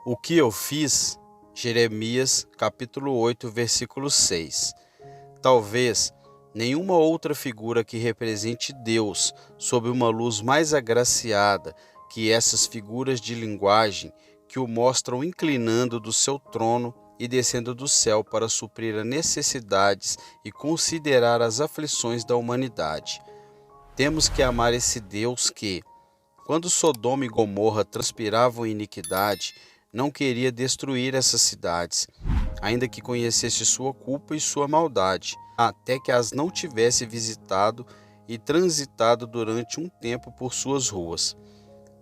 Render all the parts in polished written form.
O que eu fiz? Jeremias, capítulo 8, versículo 6. Talvez nenhuma outra figura que represente Deus sob uma luz mais agraciada que essas figuras de linguagem que o mostram inclinando do seu trono e descendo do céu para suprir as necessidades e considerar as aflições da humanidade. Temos que amar esse Deus que, quando Sodoma e Gomorra transpiravam iniquidade, não queria destruir essas cidades, ainda que conhecesse sua culpa e sua maldade, até que as não tivesse visitado e transitado durante um tempo por suas ruas.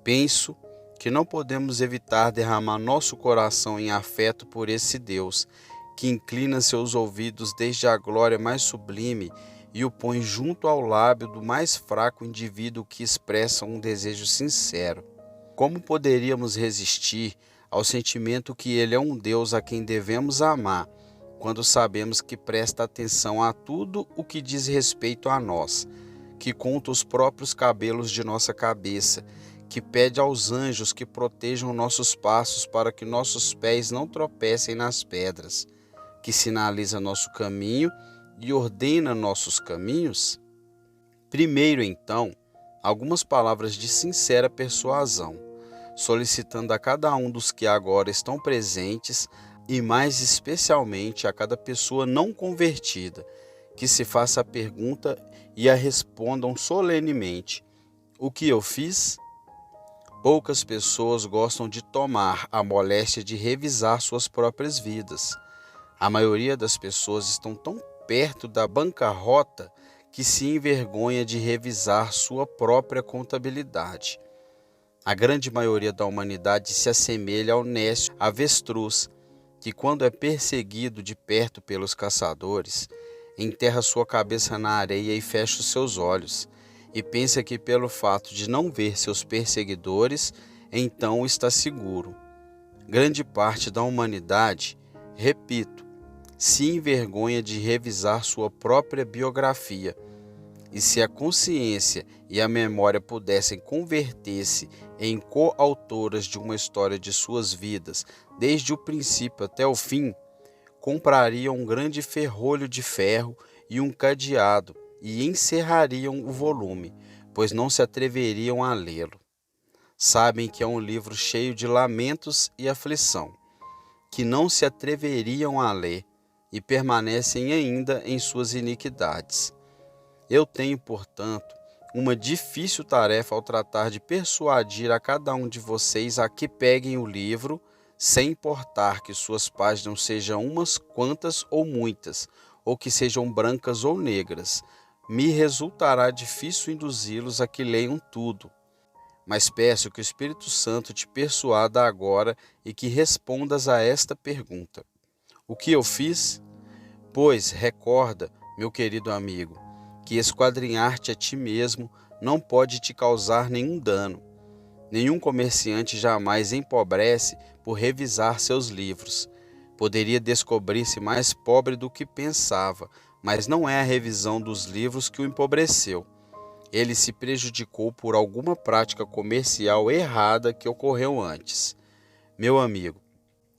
Penso que não podemos evitar derramar nosso coração em afeto por esse Deus, que inclina seus ouvidos desde a glória mais sublime e o põe junto ao lábio do mais fraco indivíduo que expressa um desejo sincero. Como poderíamos resistir ao sentimento que ele é um Deus a quem devemos amar, quando sabemos que presta atenção a tudo o que diz respeito a nós, que conta os próprios cabelos de nossa cabeça, que pede aos anjos que protejam nossos passos para que nossos pés não tropecem nas pedras, que sinaliza nosso caminho e ordena nossos caminhos? Primeiro, então, algumas palavras de sincera persuasão, solicitando a cada um dos que agora estão presentes e mais especialmente a cada pessoa não convertida, que se faça a pergunta e a respondam solenemente: o que eu fiz? Poucas pessoas gostam de tomar a moléstia de revisar suas próprias vidas. A maioria das pessoas estão tão perto da bancarrota que se envergonha de revisar sua própria contabilidade. A grande maioria da humanidade se assemelha ao nécio avestruz, que quando é perseguido de perto pelos caçadores, enterra sua cabeça na areia e fecha os seus olhos, e pensa que pelo fato de não ver seus perseguidores, então está seguro. Grande parte da humanidade, repito, se envergonha de revisar sua própria biografia. E se a consciência e a memória pudessem converter-se em coautoras de uma história de suas vidas, desde o princípio até o fim, comprariam um grande ferrolho de ferro e um cadeado e encerrariam o volume, pois não se atreveriam a lê-lo. Sabem que é um livro cheio de lamentos e aflição, que não se atreveriam a ler e permanecem ainda em suas iniquidades. Eu tenho, portanto, uma difícil tarefa ao tratar de persuadir a cada um de vocês a que peguem o livro, sem importar que suas páginas sejam umas quantas ou muitas, ou que sejam brancas ou negras. Me resultará difícil induzi-los a que leiam tudo. Mas peço que o Espírito Santo te persuada agora e que respondas a esta pergunta: o que eu fiz? Pois recorda, meu querido amigo, que esquadrinhar-te a ti mesmo não pode te causar nenhum dano. Nenhum comerciante jamais empobrece por revisar seus livros. Poderia descobrir-se mais pobre do que pensava, mas não é a revisão dos livros que o empobreceu. Ele se prejudicou por alguma prática comercial errada que ocorreu antes. Meu amigo,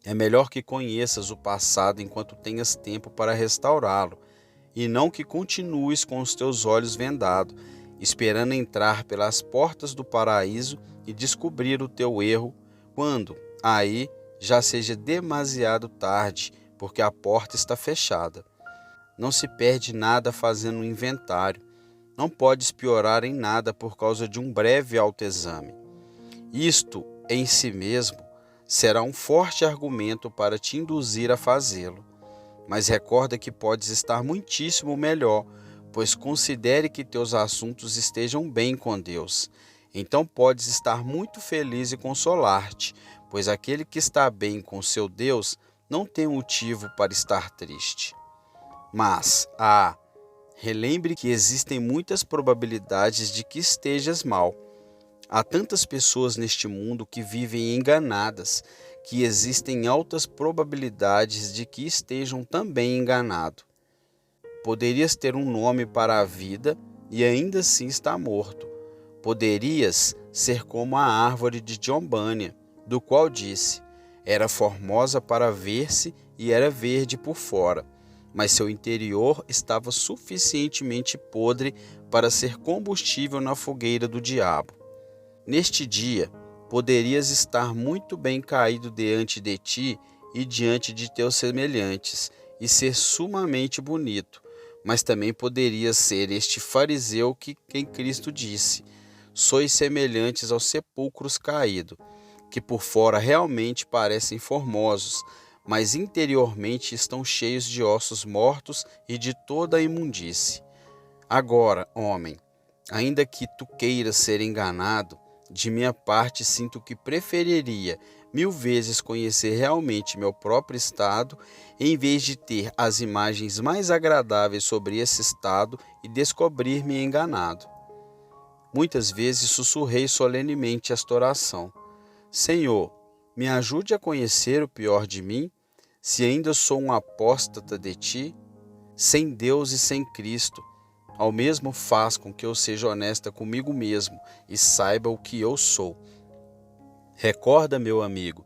é melhor que conheças o passado enquanto tenhas tempo para restaurá-lo, e não que continues com os teus olhos vendados, esperando entrar pelas portas do paraíso e descobrir o teu erro, quando aí já seja demasiado tarde, porque a porta está fechada. Não se perde nada fazendo um inventário. Não podes piorar em nada por causa de um breve autoexame. Isto, em si mesmo, será um forte argumento para te induzir a fazê-lo. Mas recorda que podes estar muitíssimo melhor, pois considere que teus assuntos estejam bem com Deus. Então podes estar muito feliz e consolar-te, pois aquele que está bem com seu Deus não tem motivo para estar triste. Mas, relembre que existem muitas probabilidades de que estejas mal. Há tantas pessoas neste mundo que vivem enganadas, que existem altas probabilidades de que estejam também enganados. Poderias ter um nome para a vida e ainda assim estar morto. Poderias ser como a árvore de John Bunyan, do qual disse: Era formosa para ver-se e era verde por fora, mas seu interior estava suficientemente podre para ser combustível na fogueira do diabo. Neste dia, poderias estar muito bem caído diante de ti e diante de teus semelhantes, e ser sumamente bonito, mas também poderias ser este fariseu que quem Cristo disse: sois semelhantes aos sepulcros caídos, que por fora realmente parecem formosos, mas interiormente estão cheios de ossos mortos e de toda a imundície. Agora, homem, ainda que tu queiras ser enganado, de minha parte sinto que preferiria 1000 vezes conhecer realmente meu próprio estado, em vez de ter as imagens mais agradáveis sobre esse estado e descobrir-me enganado. Muitas vezes sussurrei solenemente esta oração: Senhor, me ajude a conhecer o pior de mim, se ainda sou um apóstata de ti, sem Deus e sem Cristo. Ao mesmo faz com que eu seja honesta comigo mesmo e saiba o que eu sou. Recorda, meu amigo,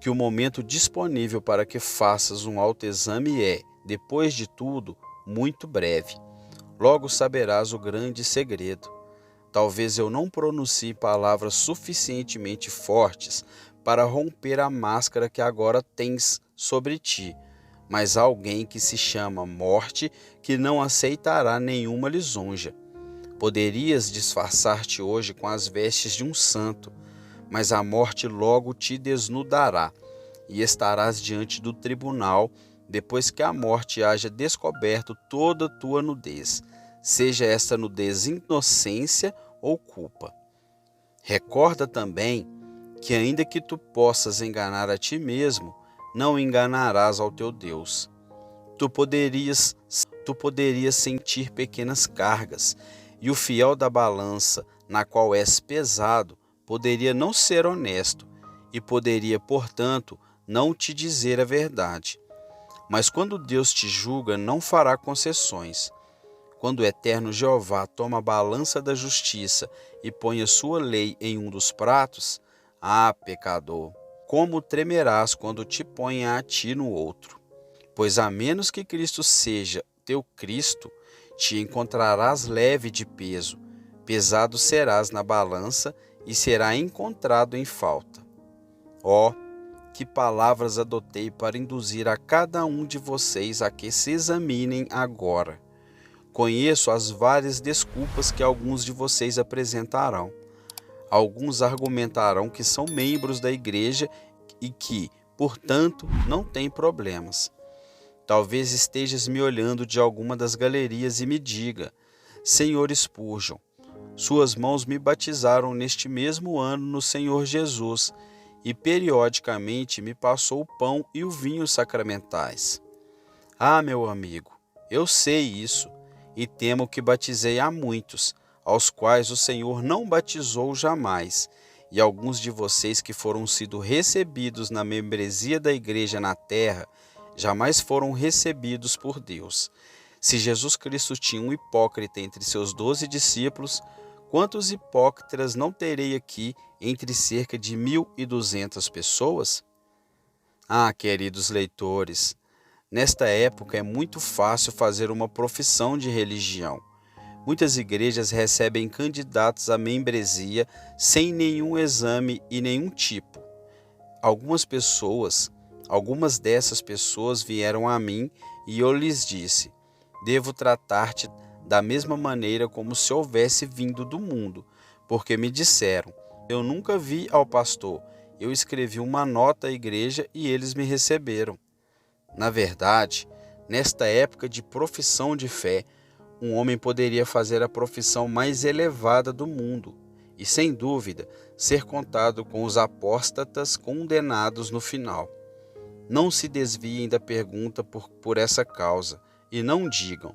que o momento disponível para que faças um autoexame é, depois de tudo, muito breve. Logo saberás o grande segredo. Talvez eu não pronuncie palavras suficientemente fortes para romper a máscara que agora tens sobre ti, mas há alguém que se chama morte que não aceitará nenhuma lisonja. Poderias disfarçar-te hoje com as vestes de um santo, mas a morte logo te desnudará e estarás diante do tribunal depois que a morte haja descoberto toda a tua nudez, seja esta nudez inocência ou culpa. Recorda também que ainda que tu possas enganar a ti mesmo, não enganarás ao teu Deus. Tu poderias sentir pequenas cargas, e o fiel da balança, na qual és pesado, poderia não ser honesto, e poderia, portanto, não te dizer a verdade. Mas quando Deus te julga, não fará concessões. Quando o eterno Jeová toma a balança da justiça e põe a sua lei em um dos pratos, pecador, como tremerás quando te põe a ti no outro? Pois a menos que Cristo seja teu Cristo, te encontrarás leve de peso, pesado serás na balança e será encontrado em falta. Que palavras adotei para induzir a cada um de vocês a que se examinem agora. Conheço as várias desculpas que alguns de vocês apresentarão. Alguns argumentarão que são membros da igreja e que, portanto, não têm problemas. Talvez estejas me olhando de alguma das galerias e me diga: Senhor Spurgeon, suas mãos me batizaram neste mesmo ano no Senhor Jesus e periodicamente me passou o pão e o vinho sacramentais. Meu amigo, eu sei isso e temo que batizei a muitos, aos quais o Senhor não batizou jamais, e alguns de vocês que foram sido recebidos na membresia da igreja na terra, jamais foram recebidos por Deus. Se Jesus Cristo tinha um hipócrita entre seus 12 discípulos, quantos hipócritas não terei aqui entre cerca de 1.200 pessoas? Queridos leitores, nesta época é muito fácil fazer uma profissão de religião. Muitas igrejas recebem candidatos à membresia sem nenhum exame e nenhum tipo. Algumas dessas pessoas vieram a mim e eu lhes disse: devo tratar-te da mesma maneira como se houvesse vindo do mundo, porque me disseram: eu nunca vi ao pastor, eu escrevi uma nota à igreja e eles me receberam. Na verdade, nesta época de profissão de fé, um homem poderia fazer a profissão mais elevada do mundo e, sem dúvida, ser contado com os apóstatas condenados no final. Não se desviem da pergunta por essa causa e não digam: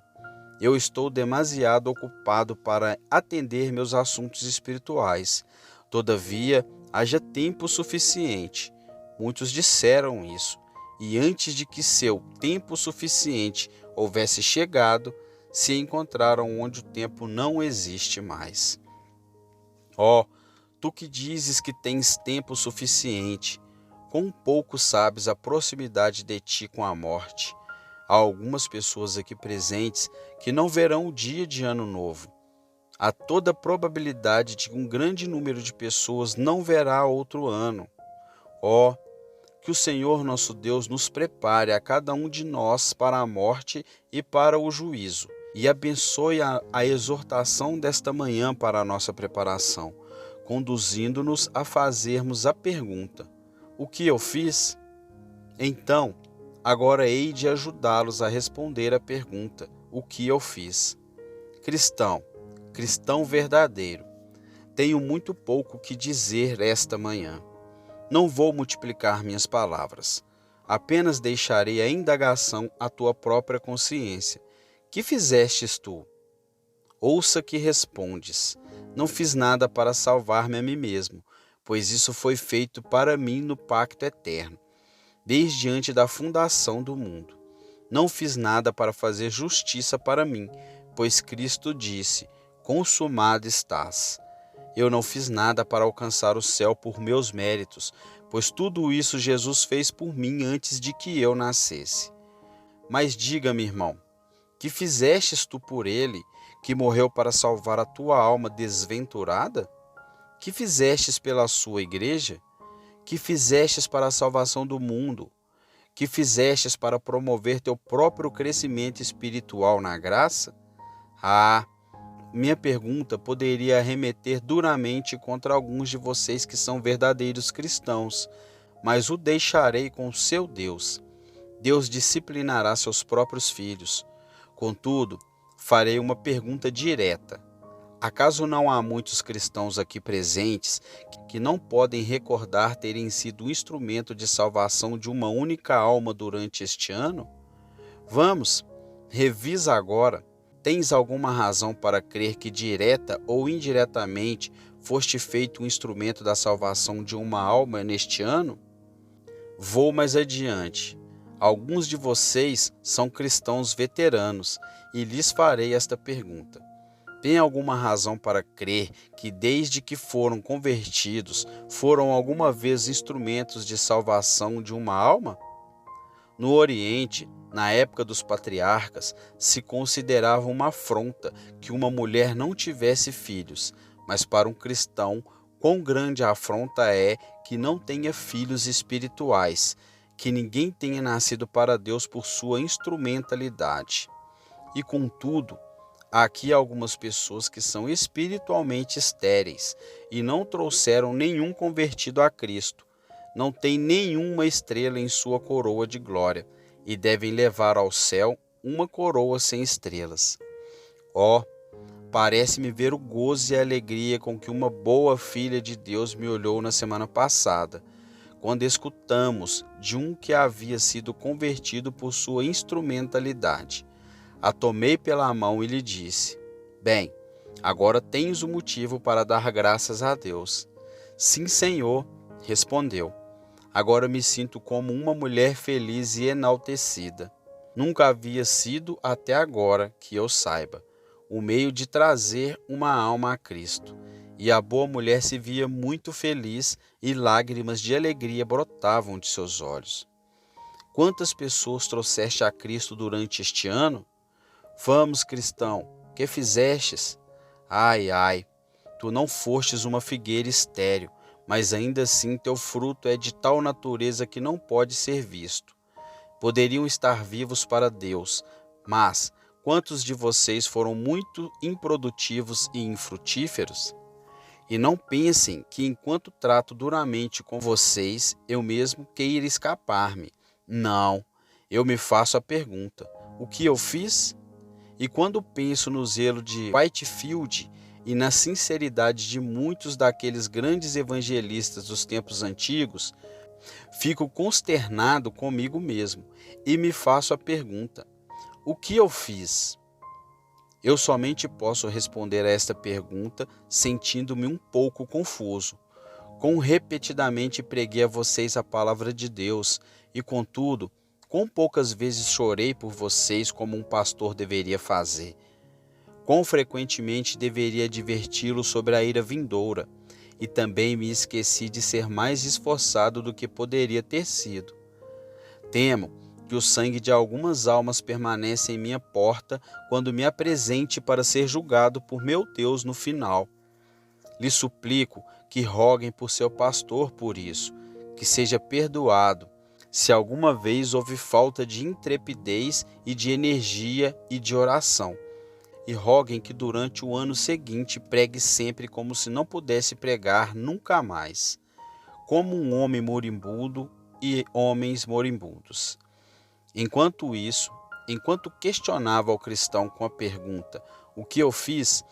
eu estou demasiado ocupado para atender meus assuntos espirituais. Todavia, haja tempo suficiente. Muitos disseram isso, e antes de que seu tempo suficiente houvesse chegado, se encontraram onde o tempo não existe mais. Tu que dizes que tens tempo suficiente, quão pouco sabes a proximidade de ti com a morte. Há algumas pessoas aqui presentes que não verão o dia de Ano Novo. Há toda a probabilidade de que um grande número de pessoas não verá outro ano. Ó, que o Senhor nosso Deus nos prepare a cada um de nós para a morte e para o juízo, e abençoe a exortação desta manhã para a nossa preparação, conduzindo-nos a fazermos a pergunta: o que eu fiz? Então, agora hei de ajudá-los a responder a pergunta: o que eu fiz? Cristão verdadeiro, tenho muito pouco que dizer esta manhã. Não vou multiplicar minhas palavras. Apenas deixarei a indagação à tua própria consciência. Que fizestes tu? Ouça que respondes. Não fiz nada para salvar-me a mim mesmo, pois isso foi feito para mim no pacto eterno, desde antes da fundação do mundo. Não fiz nada para fazer justiça para mim, pois Cristo disse: consumado estás. Eu não fiz nada para alcançar o céu por meus méritos, pois tudo isso Jesus fez por mim antes de que eu nascesse. Mas diga-me, irmão, que fizestes tu por ele, que morreu para salvar a tua alma desventurada? Que fizestes pela sua igreja? Que fizestes para a salvação do mundo? Que fizestes para promover teu próprio crescimento espiritual na graça? Minha pergunta poderia remeter duramente contra alguns de vocês que são verdadeiros cristãos, mas o deixarei com seu Deus. Deus disciplinará seus próprios filhos. Contudo, farei uma pergunta direta. Acaso não há muitos cristãos aqui presentes que não podem recordar terem sido instrumento de salvação de uma única alma durante este ano? Vamos, revisa agora. Tens alguma razão para crer que direta ou indiretamente foste feito um instrumento da salvação de uma alma neste ano? Vou mais adiante. Alguns de vocês são cristãos veteranos e lhes farei esta pergunta. Tem alguma razão para crer que desde que foram convertidos foram alguma vez instrumentos de salvação de uma alma? No Oriente, na época dos patriarcas, se considerava uma afronta que uma mulher não tivesse filhos, mas para um cristão, quão grande a afronta é que não tenha filhos espirituais, que ninguém tenha nascido para Deus por sua instrumentalidade. E contudo, há aqui algumas pessoas que são espiritualmente estéreis e não trouxeram nenhum convertido a Cristo, não têm nenhuma estrela em sua coroa de glória, e devem levar ao céu uma coroa sem estrelas. Parece-me ver o gozo e a alegria com que uma boa filha de Deus me olhou na semana passada, quando escutamos de um que havia sido convertido por sua instrumentalidade. A tomei pela mão e lhe disse: bem, agora tens o motivo para dar graças a Deus. Sim, Senhor, respondeu. Agora me sinto como uma mulher feliz e enaltecida. Nunca havia sido, até agora, que eu saiba, o meio de trazer uma alma a Cristo. E a boa mulher se via muito feliz e lágrimas de alegria brotavam de seus olhos. Quantas pessoas trouxeste a Cristo durante este ano? Vamos, cristão, que fizestes? Ai, tu não fostes uma figueira estéril, mas ainda assim teu fruto é de tal natureza que não pode ser visto. Poderiam estar vivos para Deus, mas quantos de vocês foram muito improdutivos e infrutíferos? E não pensem que enquanto trato duramente com vocês, eu mesmo queira escapar-me. Não, eu me faço a pergunta: o que eu fiz? E quando penso no zelo de Whitefield e na sinceridade de muitos daqueles grandes evangelistas dos tempos antigos, fico consternado comigo mesmo e me faço a pergunta: o que eu fiz? Eu somente posso responder a esta pergunta sentindo-me um pouco confuso. Quão repetidamente preguei a vocês a palavra de Deus e, contudo, quão poucas vezes chorei por vocês como um pastor deveria fazer. Quão frequentemente deveria adverti-los sobre a ira vindoura, e também me esqueci de ser mais esforçado do que poderia ter sido. Temo que o sangue de algumas almas permaneça em minha porta quando me apresente para ser julgado por meu Deus no final. Lhe suplico que roguem por seu pastor por isso, que seja perdoado, se alguma vez houve falta de intrepidez e de energia e de oração. E roguem que durante o ano seguinte pregue sempre como se não pudesse pregar nunca mais, como um homem moribundo e homens moribundos. Enquanto questionava o cristão com a pergunta: "O que eu fiz?",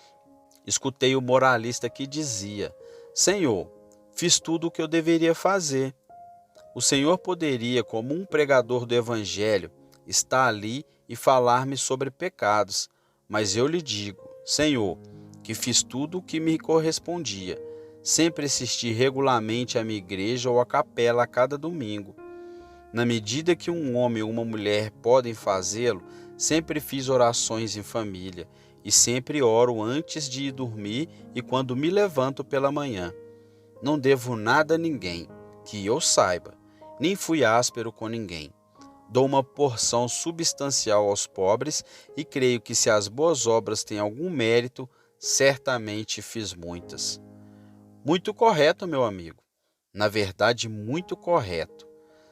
escutei o moralista que dizia: "Senhor, fiz tudo o que eu deveria fazer." O Senhor poderia, como um pregador do Evangelho, estar ali e falar-me sobre pecados, mas eu lhe digo: Senhor, que fiz tudo o que me correspondia. Sempre assisti regularmente à minha igreja ou à capela a cada domingo. Na medida que um homem ou uma mulher podem fazê-lo, sempre fiz orações em família e sempre oro antes de ir dormir e quando me levanto pela manhã. Não devo nada a ninguém, que eu saiba, nem fui áspero com ninguém. Dou uma porção substancial aos pobres e creio que se as boas obras têm algum mérito, certamente fiz muitas. Muito correto, meu amigo. Na verdade, muito correto.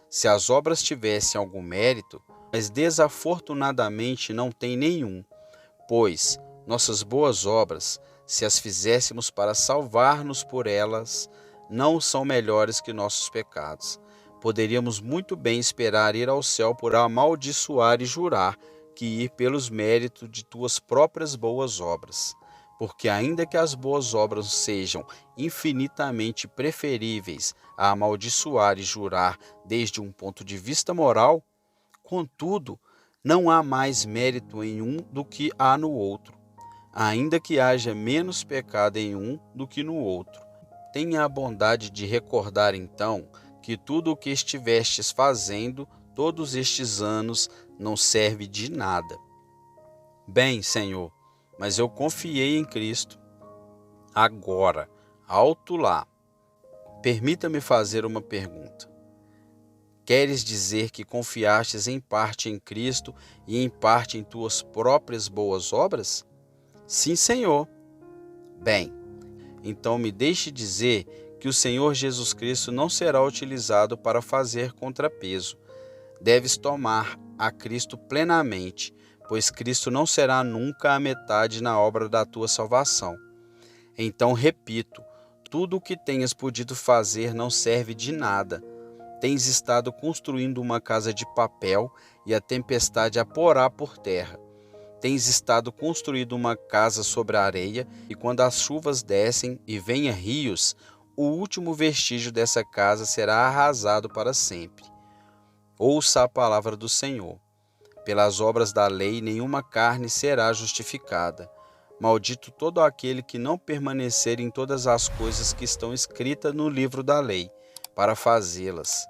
Se as obras tivessem algum mérito, mas desafortunadamente não tem nenhum, pois nossas boas obras, se as fizéssemos para salvar-nos por elas, não são melhores que nossos pecados. Poderíamos muito bem esperar ir ao céu por amaldiçoar e jurar que ir pelos méritos de tuas próprias boas obras. Porque ainda que as boas obras sejam infinitamente preferíveis a amaldiçoar e jurar desde um ponto de vista moral, contudo, não há mais mérito em um do que há no outro, ainda que haja menos pecado em um do que no outro. Tenha a bondade de recordar então que tudo o que estivestes fazendo todos estes anos não serve de nada. Bem, Senhor, mas eu confiei em Cristo. Agora, alto lá, permita-me fazer uma pergunta. Queres dizer que confiastes em parte em Cristo e em parte em tuas próprias boas obras? Sim, Senhor. Bem, então me deixe dizer que o Senhor Jesus Cristo não será utilizado para fazer contrapeso. Deves tomar a Cristo plenamente, pois Cristo não será nunca a metade na obra da tua salvação. Então repito, tudo o que tenhas podido fazer não serve de nada. Tens estado construindo uma casa de papel e a tempestade a porá por terra. Tens estado construindo uma casa sobre a areia e quando as chuvas descem e venham rios, o último vestígio dessa casa será arrasado para sempre. Ouça a palavra do Senhor. Pelas obras da lei nenhuma carne será justificada. Maldito todo aquele que não permanecer em todas as coisas que estão escritas no livro da lei, para fazê-las.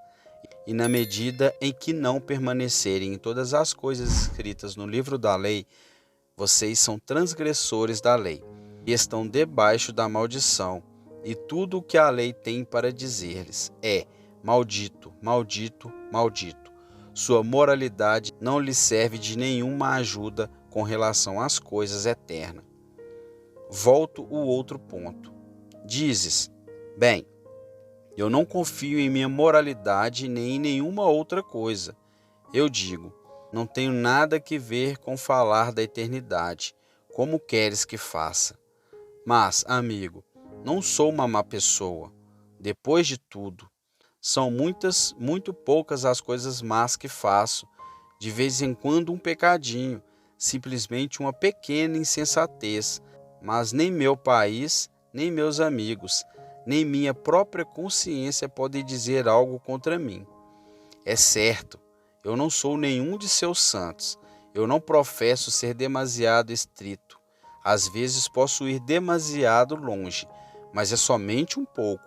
E na medida em que não permanecerem em todas as coisas escritas no livro da lei, vocês são transgressores da lei, e estão debaixo da maldição. E tudo o que a lei tem para dizer-lhes é: maldito, maldito, maldito. Sua moralidade não lhe serve de nenhuma ajuda com relação às coisas eternas. Volto o outro ponto. Dizes: bem, eu não confio em minha moralidade nem em nenhuma outra coisa. Eu digo: não tenho nada que ver com falar da eternidade. Como queres que faça? Mas, amigo, não sou uma má pessoa. Depois de tudo, são muito poucas as coisas más que faço. De vez em quando um pecadinho, simplesmente uma pequena insensatez. Mas nem meu país, nem meus amigos, nem minha própria consciência podem dizer algo contra mim. É certo, eu não sou nenhum de seus santos. Eu não professo ser demasiado estrito. Às vezes posso ir demasiado longe, mas é somente um pouco.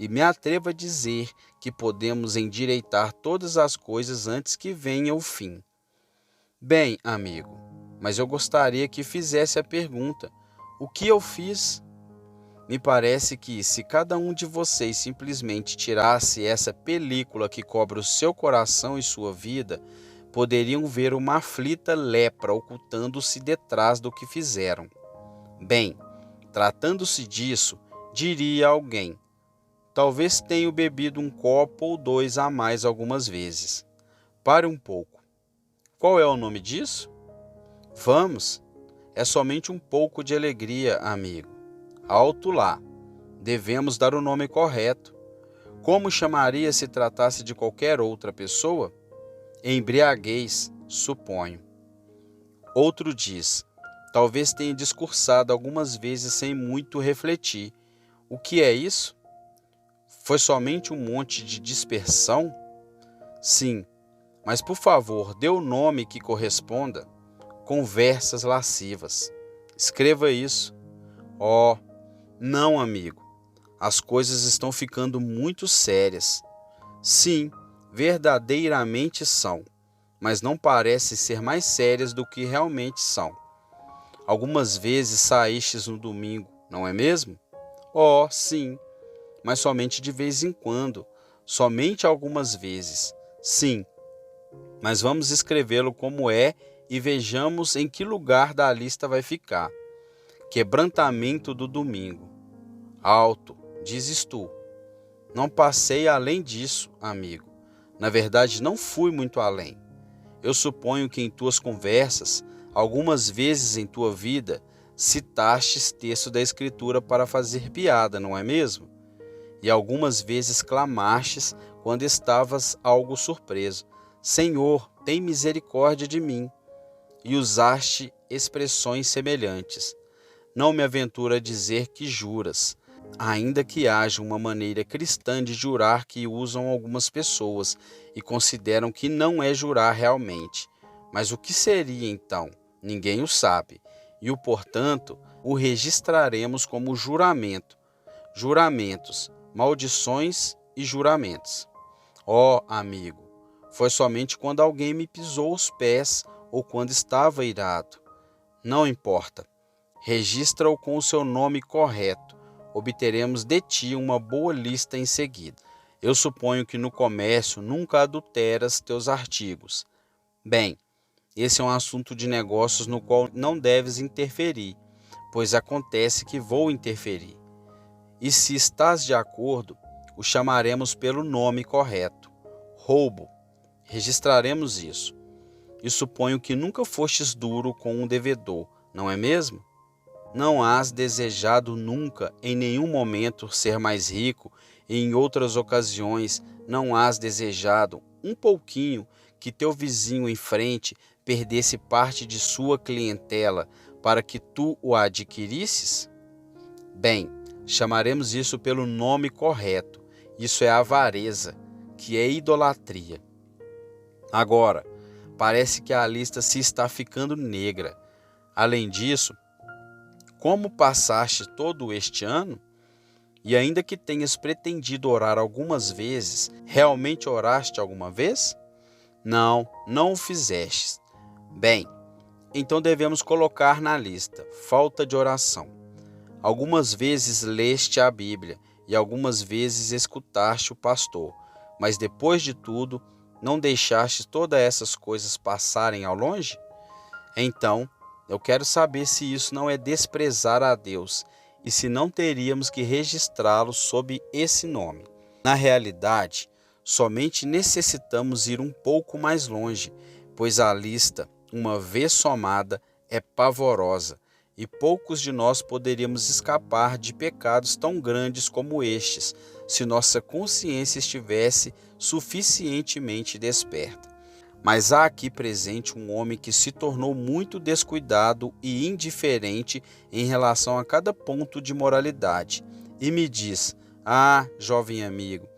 E me atrevo a dizer que podemos endireitar todas as coisas antes que venha o fim. Bem, amigo, mas eu gostaria que fizesse a pergunta: o que eu fiz? Me parece que, se cada um de vocês simplesmente tirasse essa película que cobre o seu coração e sua vida, poderiam ver uma aflita lepra ocultando-se detrás do que fizeram. Bem, tratando-se disso, diria alguém: talvez tenha bebido um copo ou dois a mais algumas vezes. Pare um pouco. Qual é o nome disso? Vamos, é somente um pouco de alegria, amigo. Alto lá. Devemos dar o nome correto. Como chamaria se tratasse de qualquer outra pessoa? Embriaguez, suponho. Outro diz: talvez tenha discursado algumas vezes sem muito refletir. O que é isso? Foi somente um monte de dispersão? Sim, mas por favor, dê o nome que corresponda. Conversas lascivas. Escreva isso. Oh, não, amigo. As coisas estão ficando muito sérias. Sim, verdadeiramente são, mas não parecem ser mais sérias do que realmente são. Algumas vezes saístes no domingo, não é mesmo? Oh, sim, mas somente de vez em quando, somente algumas vezes. Sim, mas vamos escrevê-lo como é e vejamos em que lugar da lista vai ficar. Quebrantamento do domingo. Alto, dizes tu. Não passei além disso, amigo. Na verdade, não fui muito além. Eu suponho que em tuas conversas, algumas vezes em tua vida, citastes texto da Escritura para fazer piada, não é mesmo? E algumas vezes clamastes quando estavas algo surpreso: Senhor, tem misericórdia de mim. E usaste expressões semelhantes. Não me aventuro a dizer que juras, ainda que haja uma maneira cristã de jurar que usam algumas pessoas e consideram que não é jurar realmente. Mas o que seria então? Ninguém o sabe. E portanto, o registraremos como juramento. Juramentos, maldições e juramentos. Ó, amigo, foi somente quando alguém me pisou os pés ou quando estava irado. Não importa. Registra-o com o seu nome correto. Obteremos de ti uma boa lista em seguida. Eu suponho que no comércio nunca adulteras teus artigos. Bem, esse é um assunto de negócios no qual não deves interferir, pois acontece que vou interferir. E se estás de acordo, o chamaremos pelo nome correto. Roubo. Registraremos isso. E suponho que nunca fostes duro com um devedor, não é mesmo? Não has desejado nunca, em nenhum momento, ser mais rico, e em outras ocasiões não has desejado um pouquinho que teu vizinho em frente perdesse parte de sua clientela para que tu o adquirisses? Bem, chamaremos isso pelo nome correto. Isso é avareza, que é idolatria. Agora, parece que a lista se está ficando negra. Além disso, como passaste todo este ano? E ainda que tenhas pretendido orar algumas vezes, realmente oraste alguma vez? Não, não o fizestes. Bem, então devemos colocar na lista: falta de oração. Algumas vezes leste a Bíblia e algumas vezes escutaste o pastor, mas depois de tudo, não deixaste todas essas coisas passarem ao longe? Então, eu quero saber se isso não é desprezar a Deus e se não teríamos que registrá-lo sob esse nome. Na realidade, somente necessitamos ir um pouco mais longe, pois a lista, uma vez somada, é pavorosa, e poucos de nós poderíamos escapar de pecados tão grandes como estes, se nossa consciência estivesse suficientemente desperta. Mas há aqui presente um homem que se tornou muito descuidado e indiferente em relação a cada ponto de moralidade. E me diz: ah, jovem amigo,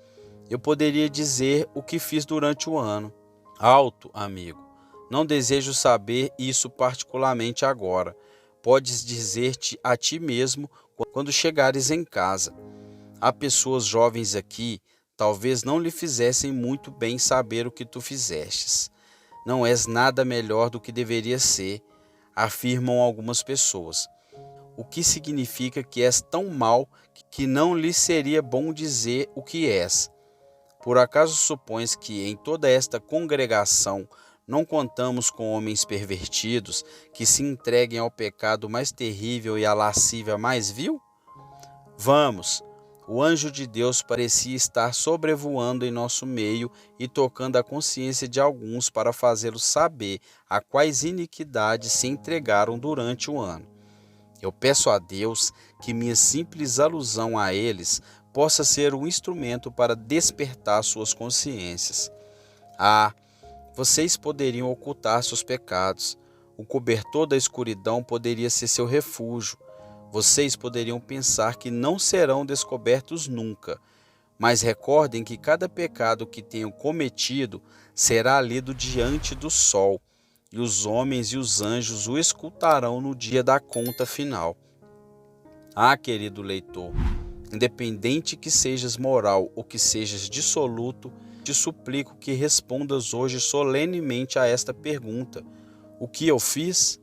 eu poderia dizer o que fiz durante o ano. Alto, amigo, não desejo saber isso particularmente agora. Podes dizer-te a ti mesmo quando chegares em casa. Há pessoas jovens aqui, talvez não lhe fizessem muito bem saber o que tu fizestes. Não és nada melhor do que deveria ser, afirmam algumas pessoas. o que significa que és tão mau que não lhe seria bom dizer o que és. Por acaso supões que em toda esta congregação não contamos com homens pervertidos que se entreguem ao pecado mais terrível e à lascívia mais vil? Vamos! O anjo de Deus parecia estar sobrevoando em nosso meio e tocando a consciência de alguns para fazê-los saber a quais iniquidades se entregaram durante o ano. Eu peço a Deus que minha simples alusão a eles possa ser um instrumento para despertar suas consciências. Vocês poderiam ocultar seus pecados. O cobertor da escuridão poderia ser seu refúgio. Vocês poderiam pensar que não serão descobertos nunca, mas recordem que cada pecado que tenham cometido será lido diante do sol, e os homens e os anjos o escutarão no dia da conta final. Querido leitor, independente que sejas moral ou que sejas dissoluto, te suplico que respondas hoje solenemente a esta pergunta: o que eu fiz?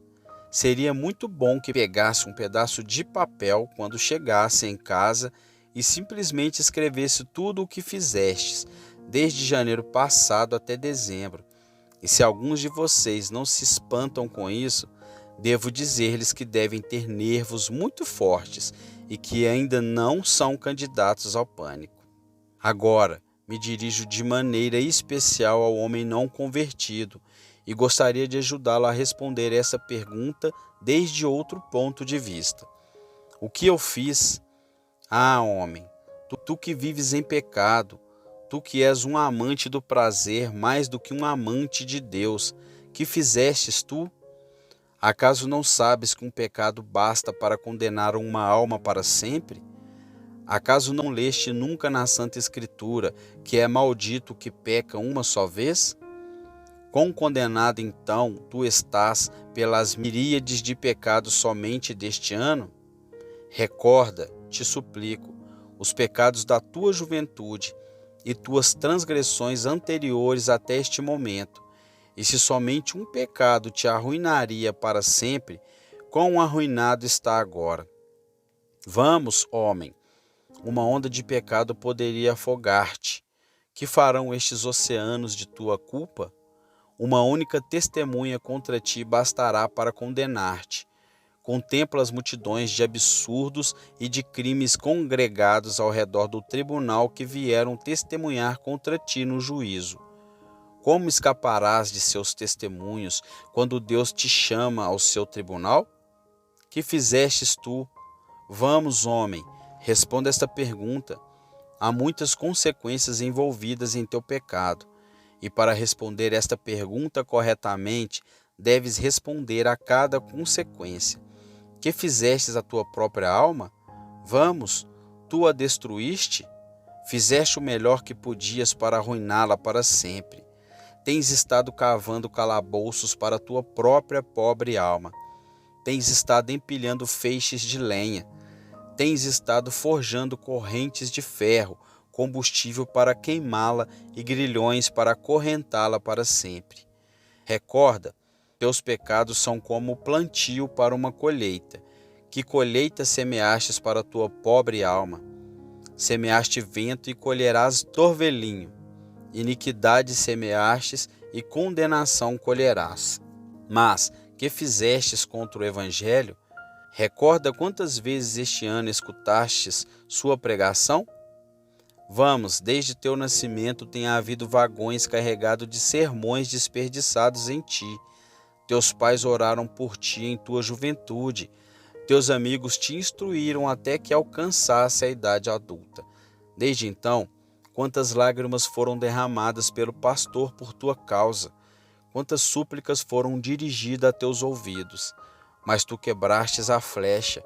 Seria muito bom que pegasse um pedaço de papel quando chegasse em casa e simplesmente escrevesse tudo o que fizestes, desde janeiro passado até dezembro. E se alguns de vocês não se espantam com isso, devo dizer-lhes que devem ter nervos muito fortes e que ainda não são candidatos ao pânico. Agora, me dirijo de maneira especial ao homem não convertido e gostaria de ajudá-lo a responder essa pergunta desde outro ponto de vista. O que eu fiz? Homem, tu que vives em pecado, tu que és um amante do prazer mais do que um amante de Deus, que fizestes tu? Acaso não sabes que um pecado basta para condenar uma alma para sempre? Acaso não leste nunca na Santa Escritura que é maldito o que peca uma só vez? Quão condenado então tu estás pelas miríades de pecados somente deste ano? Recorda, te suplico, os pecados da tua juventude e tuas transgressões anteriores até este momento. E se somente um pecado te arruinaria para sempre, quão arruinado está agora. Vamos, homem, uma onda de pecado poderia afogar-te. Que farão estes oceanos de tua culpa? Uma única testemunha contra ti bastará para condenar-te. Contempla as multidões de absurdos e de crimes congregados ao redor do tribunal que vieram testemunhar contra ti no juízo. Como escaparás de seus testemunhos quando Deus te chama ao seu tribunal? Que fizestes tu? Vamos, homem, responda esta pergunta. Há muitas consequências envolvidas em teu pecado. E para responder esta pergunta corretamente, deves responder a cada consequência. Que fizestes à tua própria alma? Vamos, tu a destruíste? Fizeste o melhor que podias para arruiná-la para sempre. Tens estado cavando calabouços para a tua própria pobre alma. Tens estado empilhando feixes de lenha. Tens estado forjando correntes de ferro, combustível para queimá-la e grilhões para acorrentá-la para sempre. Recorda, teus pecados são como o plantio para uma colheita. Que colheita semeastes para a tua pobre alma? Semeaste vento e colherás torvelinho. Iniquidade semeastes e condenação colherás. Mas que fizestes contra o Evangelho? Recorda quantas vezes este ano escutastes sua pregação? Vamos, desde teu nascimento tem havido vagões carregados de sermões desperdiçados em ti. Teus pais oraram por ti em tua juventude. Teus amigos te instruíram até que alcançasse a idade adulta. Desde então, quantas lágrimas foram derramadas pelo pastor por tua causa. Quantas súplicas foram dirigidas a teus ouvidos. Mas tu quebrastes a flecha.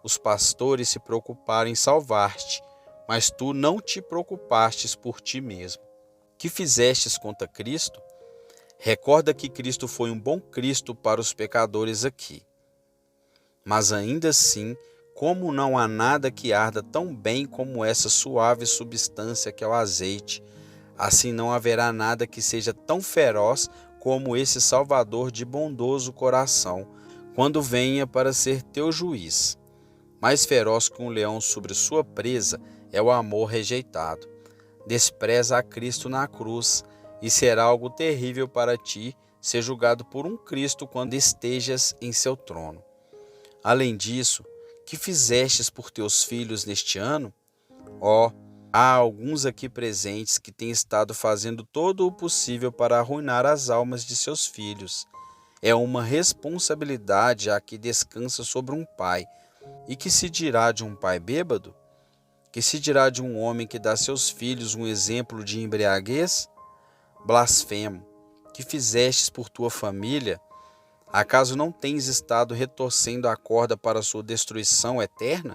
Os pastores se preocuparam em salvar-te, mas tu não te preocupastes por ti mesmo. Que fizestes contra Cristo? Recorda que Cristo foi um bom Cristo para os pecadores aqui. Mas ainda assim, como não há nada que arda tão bem como essa suave substância que é o azeite, assim não haverá nada que seja tão feroz como esse Salvador de bondoso coração, quando venha para ser teu juiz. Mais feroz que um leão sobre sua presa é o amor rejeitado. Despreza a Cristo na cruz, e será algo terrível para ti ser julgado por um Cristo quando estejas em seu trono. Além disso, que fizestes por teus filhos neste ano? Ó, há alguns aqui presentes que têm estado fazendo todo o possível para arruinar as almas de seus filhos. É uma responsabilidade a que descansa sobre um pai. E que se dirá de um pai bêbado? Que se dirá de um homem que dá a seus filhos um exemplo de embriaguez? Blasfemo, que fizestes por tua família? Acaso não tens estado retorcendo a corda para sua destruição eterna?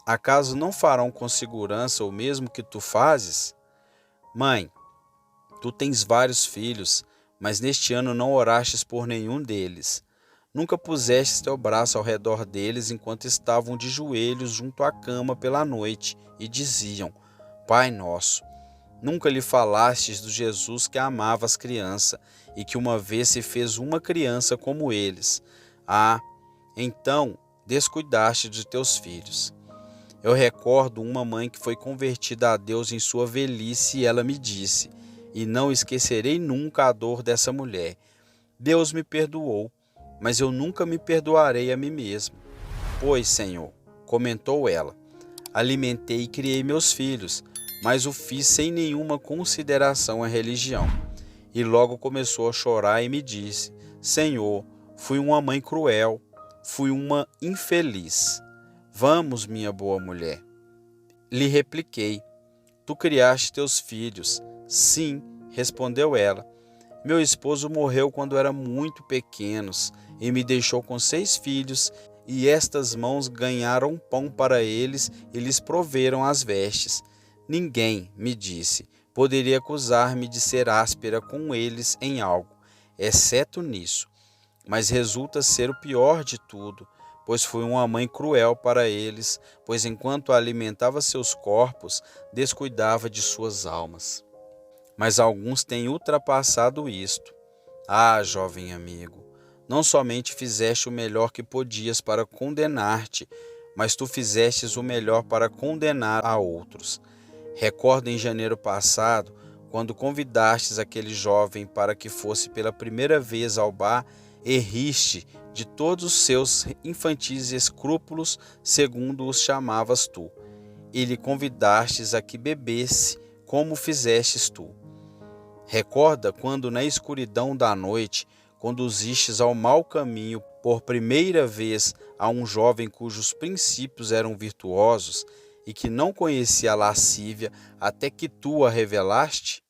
Acaso não farão com segurança o mesmo que tu fazes? Mãe, tu tens vários filhos, mas neste ano não orastes por nenhum deles. Nunca pusestes teu braço ao redor deles enquanto estavam de joelhos junto à cama pela noite e diziam: Pai nosso. Nunca lhe falastes do Jesus que amava as crianças e que uma vez se fez uma criança como eles. Ah, então descuidaste de teus filhos. Eu recordo uma mãe que foi convertida a Deus em sua velhice e ela me disse, e não esquecerei nunca a dor dessa mulher: Deus me perdoou, mas eu nunca me perdoarei a mim mesmo. Pois, Senhor, comentou ela, alimentei e criei meus filhos, mas o fiz sem nenhuma consideração à religião. E logo começou a chorar e me disse: Senhor, fui uma mãe cruel, fui uma infeliz. Vamos, minha boa mulher. Lhe repliquei: Tu criaste teus filhos. Sim, respondeu ela. Meu esposo morreu quando eram muito pequenos e me deixou com 6 filhos, e estas mãos ganharam pão para eles e lhes proveram as vestes. Ninguém, me disse, poderia acusar-me de ser áspera com eles em algo, exceto nisso. Mas resulta ser o pior de tudo, pois fui uma mãe cruel para eles, pois enquanto alimentava seus corpos, descuidava de suas almas. Mas alguns têm ultrapassado isto. Ah, jovem amigo, não somente fizeste o melhor que podias para condenar-te, mas tu fizestes o melhor para condenar a outros. Recorda em janeiro passado, quando convidastes aquele jovem para que fosse pela primeira vez ao bar e riste de todos os seus infantis escrúpulos, segundo os chamavas tu, e lhe convidastes a que bebesse, como fizestes tu. Recorda quando na escuridão da noite conduzistes ao mau caminho por primeira vez a um jovem cujos princípios eram virtuosos e que não conhecia a lascívia até que tu a revelaste?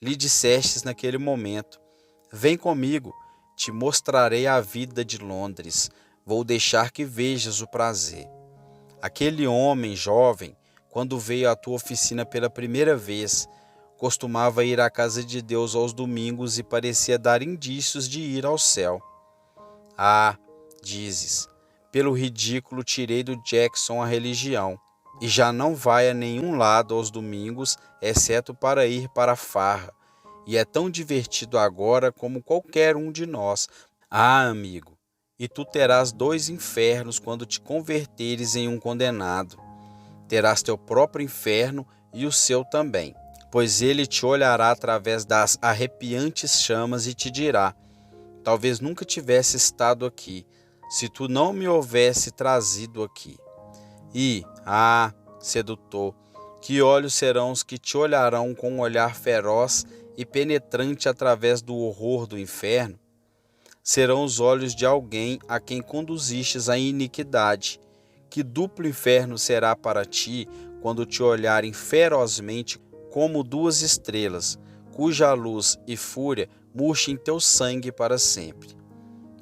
Lhe dissestes naquele momento: Vem comigo, te mostrarei a vida de Londres, vou deixar que vejas o prazer. Aquele homem jovem, quando veio à tua oficina pela primeira vez, costumava ir à casa de Deus aos domingos e parecia dar indícios de ir ao céu. Ah, dizes, pelo ridículo tirei do Jackson a religião, e já não vai a nenhum lado aos domingos, exceto para ir para a farra, e é tão divertido agora como qualquer um de nós. Ah, amigo, e tu terás 2 infernos quando te converteres em um condenado. Terás teu próprio inferno e o seu também, pois ele te olhará através das arrepiantes chamas e te dirá: talvez nunca tivesse estado aqui, se tu não me houvesse trazido aqui. E, sedutor, que olhos serão os que te olharão com um olhar feroz e penetrante através do horror do inferno? Serão os olhos de alguém a quem conduzistes à iniquidade. Que duplo inferno será para ti quando te olharem ferozmente como 2 estrelas, cuja luz e fúria murchem teu sangue para sempre.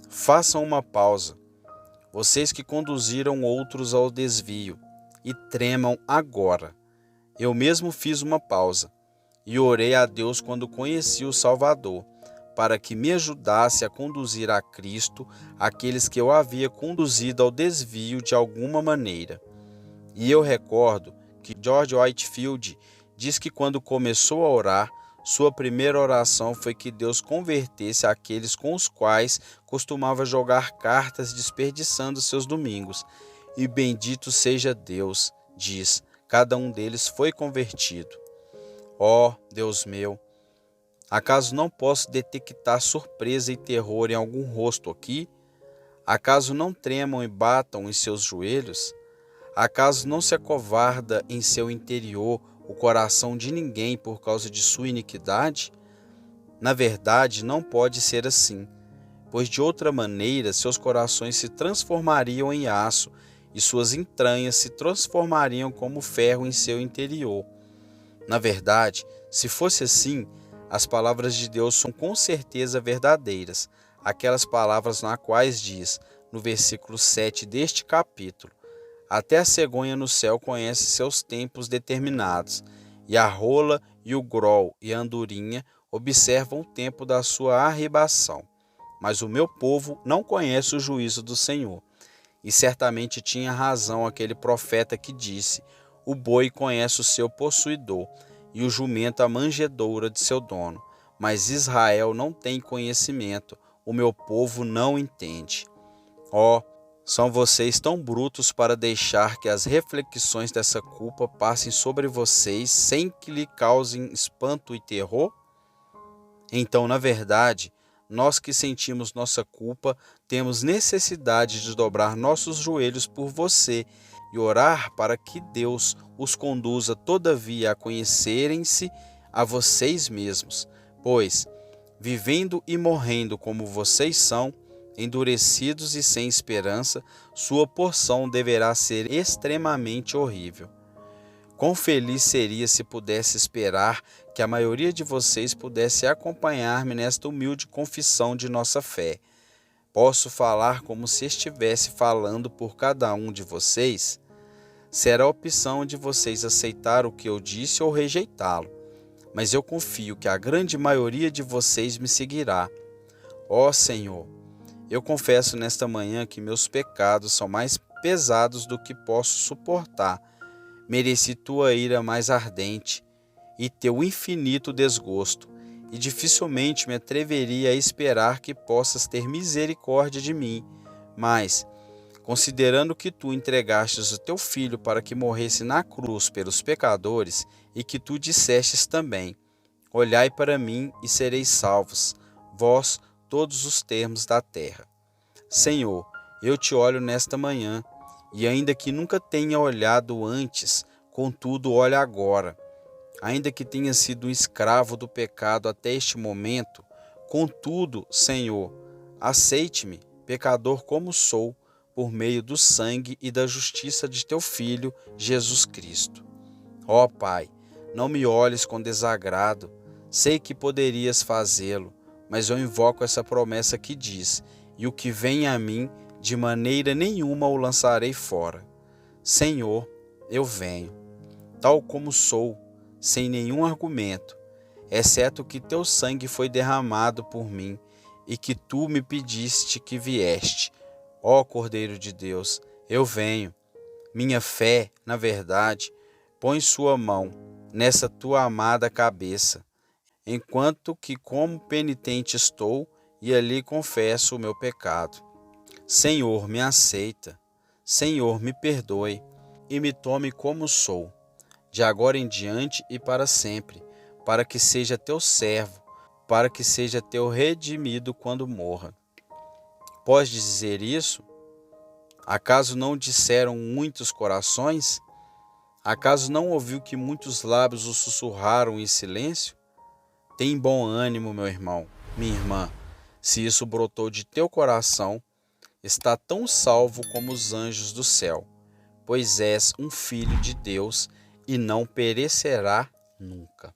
Façam uma pausa, vocês que conduziram outros ao desvio, e tremam agora. Eu mesmo fiz uma pausa, e orei a Deus quando conheci o Salvador, para que me ajudasse a conduzir a Cristo aqueles que eu havia conduzido ao desvio de alguma maneira. E eu recordo que George Whitefield diz que quando começou a orar, sua primeira oração foi que Deus convertesse aqueles com os quais costumava jogar cartas desperdiçando seus domingos. e bendito seja Deus, diz, cada um deles foi convertido. Ó Deus meu, acaso não posso detectar surpresa e terror em algum rosto aqui? Acaso não tremam e batam em seus joelhos? Acaso não se acovarda em seu interior o coração de ninguém por causa de sua iniquidade? Na verdade, não pode ser assim, pois de outra maneira seus corações se transformariam em aço e suas entranhas se transformariam como ferro em seu interior. Na verdade, se fosse assim, as palavras de Deus são com certeza verdadeiras, aquelas palavras nas quais diz, no versículo 7 deste capítulo, até a cegonha no céu conhece seus tempos determinados, e a rola e o grol e a andorinha observam o tempo da sua arribação. Mas o meu povo não conhece o juízo do Senhor. E certamente tinha razão aquele profeta que disse, o boi conhece o seu possuidor, e o jumento a manjedoura de seu dono. Mas Israel não tem conhecimento, o meu povo não entende. Ó, são vocês tão brutos para deixar que as reflexões dessa culpa passem sobre vocês sem que lhe causem espanto e terror? Então, na verdade, nós que sentimos nossa culpa, temos necessidade de dobrar nossos joelhos por você e orar para que Deus os conduza todavia a conhecerem-se a vocês mesmos, pois, vivendo e morrendo como vocês são, endurecidos e sem esperança, sua porção deverá ser extremamente horrível. Quão feliz seria se pudesse esperar que a maioria de vocês pudesse acompanhar-me nesta humilde confissão de nossa fé. Posso falar como se estivesse falando por cada um de vocês? Será a opção de vocês aceitar o que eu disse ou rejeitá-lo, mas eu confio que a grande maioria de vocês me seguirá. Ó Senhor, eu confesso nesta manhã que meus pecados são mais pesados do que posso suportar. Mereci tua ira mais ardente e teu infinito desgosto, e dificilmente me atreveria a esperar que possas ter misericórdia de mim. Mas, considerando que tu entregastes o teu filho para que morresse na cruz pelos pecadores, e que tu dissestes também, olhai para mim e sereis salvos, vós todos os termos da terra. Senhor, eu te olho nesta manhã, e ainda que nunca tenha olhado antes, contudo olho agora. Ainda que tenha sido um escravo do pecado até este momento, contudo, Senhor, aceite-me, pecador como sou, por meio do sangue e da justiça de teu Filho, Jesus Cristo. Ó Pai, não me olhes com desagrado, sei que poderias fazê-lo, mas eu invoco essa promessa que diz, e o que vem a mim, de maneira nenhuma o lançarei fora. Senhor, eu venho, tal como sou, sem nenhum argumento, exceto que teu sangue foi derramado por mim e que tu me pediste que vieste. Ó Cordeiro de Deus, eu venho. Minha fé, na verdade, põe sua mão nessa tua amada cabeça, enquanto que como penitente estou e ali confesso o meu pecado. Senhor, me aceita. Senhor, me perdoe e me tome como sou, de agora em diante e para sempre, para que seja teu servo, para que seja teu redimido quando morra. Podes dizer isso? Acaso não disseram muitos corações? Acaso não ouviu que muitos lábios o sussurraram em silêncio? Tem bom ânimo, meu irmão, minha irmã, se isso brotou de teu coração, está tão salvo como os anjos do céu, pois és um filho de Deus e não perecerá nunca.